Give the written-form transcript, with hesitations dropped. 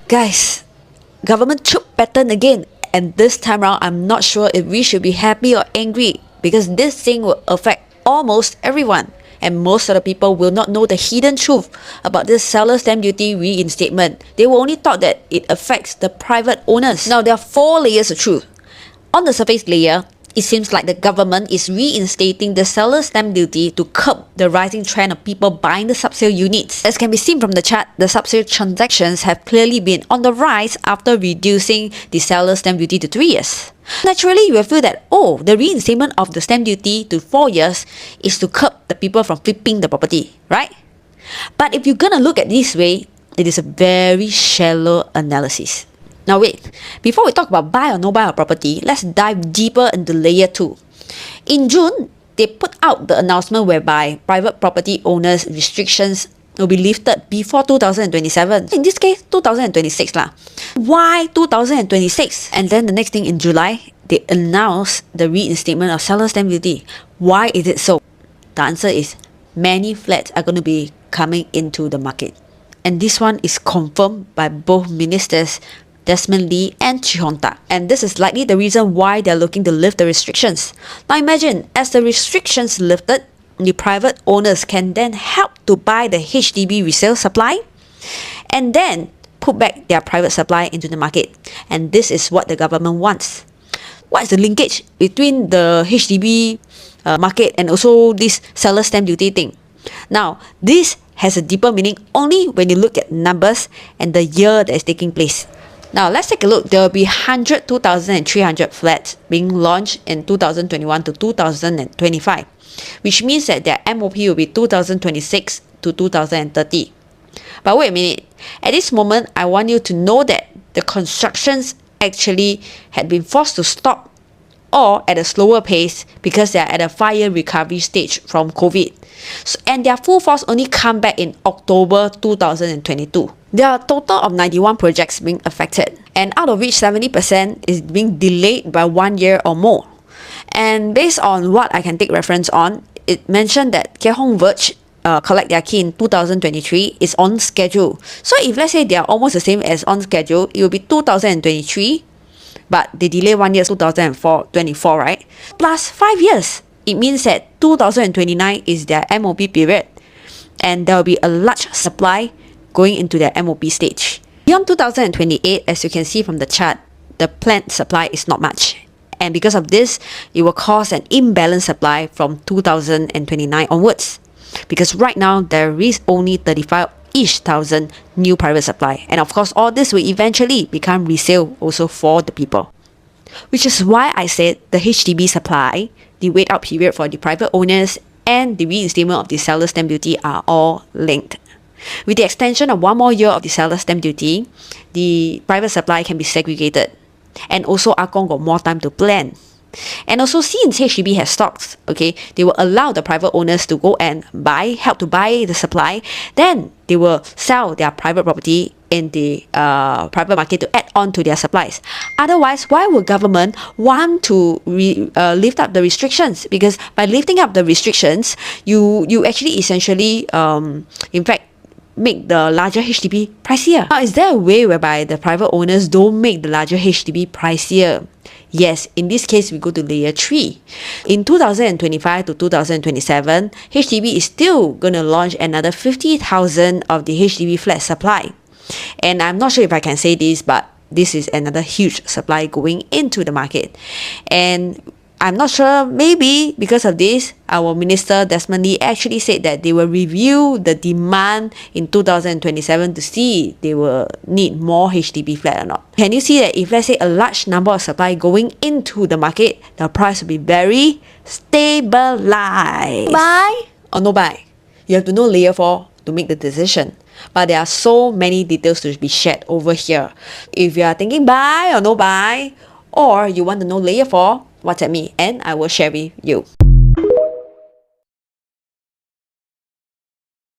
Guys, government took pattern again, and this time round I'm not sure if we should be happy or angry, because this thing will affect almost everyone, and most of the people will not know the hidden truth about this seller stamp duty reinstatement. They will only thought that it affects the private owners. Now there are 4 layers of truth. On the surface layer, it seems like the government is reinstating the seller stamp duty to curb the rising trend of people buying the subsale units. As can be seen from the chart, the subsale transactions have clearly been on the rise after reducing the seller stamp duty to 3 years. Naturally, you will feel that, oh, the reinstatement of the stamp duty to 4 years is to curb the people from flipping the property, right? But if you're gonna look at this way, it is a very shallow analysis. Now wait, before we talk about buy or no buy a property, let's dive deeper into layer 2. In June, they put out the announcement whereby private property owners' restrictions will be lifted before 2027. In this case, 2026 lah. Why 2026? And then the next thing in July, they announced the reinstatement of seller stamp duty. Why is it so? The answer is many flats are going to be coming into the market. And this one is confirmed by both ministers, Desmond Lee and Chee Hong Tat. And this is likely the reason why they're looking to lift the restrictions. Now imagine, as the restrictions lifted, the private owners can then help to buy the HDB resale supply and then put back their private supply into the market. And this is what the government wants. What is the linkage between the HDB market and also this seller stamp duty thing? Now, this has a deeper meaning only when you look at numbers and the year that is taking place. Now, let's take a look. There will be 102,300 flats being launched in 2021 to 2025, which means that their MOP will be 2026 to 2030. But wait a minute. At this moment, I want you to know that the constructions actually had been forced to stop or at a slower pace because they are at a 5-year recovery stage from COVID. And their full force only come back in October 2022. There are a total of 91 projects being affected, and out of which 70% is being delayed by 1 year or more. And based on what I can take reference on, it mentioned that Keat Hong Verge collect their key in 2023 is on schedule. So if let's say they are almost the same as on schedule, it will be 2023, but they delay 1 year, 2024, right? Plus 5 years. It means that 2029 is their MOP period, and there will be a large supply going into their MOP stage. Beyond 2028, as you can see from the chart, the planned supply is not much. And because of this, it will cause an imbalanced supply from 2029 onwards. Because right now, there is only 35-ish thousand new private supply. And of course, all this will eventually become resale also for the people. Which is why I said the HDB supply, the wait out period for the private owners, and the reinstatement of the seller stamp duty are all linked. With the extension of 1 more year of the seller stamp duty, the private supply can be segregated. And also, Akong got more time to plan. And also, since HDB has stocks, okay, they will allow the private owners to go and help to buy the supply. Then they will sell their private property in the private market to add on to their supplies. Otherwise, why would government want to lift up the restrictions? Because by lifting up the restrictions, you actually essentially, in fact, make the larger HDB pricier. Now, is there a way whereby the private owners don't make the larger HDB pricier? Yes, in this case, we go to layer 3. In 2025 to 2027, HDB is still going to launch another 50,000 of the HDB flat supply. And I'm not sure if I can say this, but this is another huge supply going into the market. And I'm not sure, maybe because of this, our Minister Desmond Lee actually said that they will review the demand in 2027 to see they will need more HDB flat or not. Can you see that if let's say a large number of supply going into the market, the price will be very stabilized. Buy or no buy? You have to know layer 4 to make the decision. But there are so many details to be shared over here. If you are thinking buy or no buy, or you want to know layer 4, WhatsApp me and I will share with you.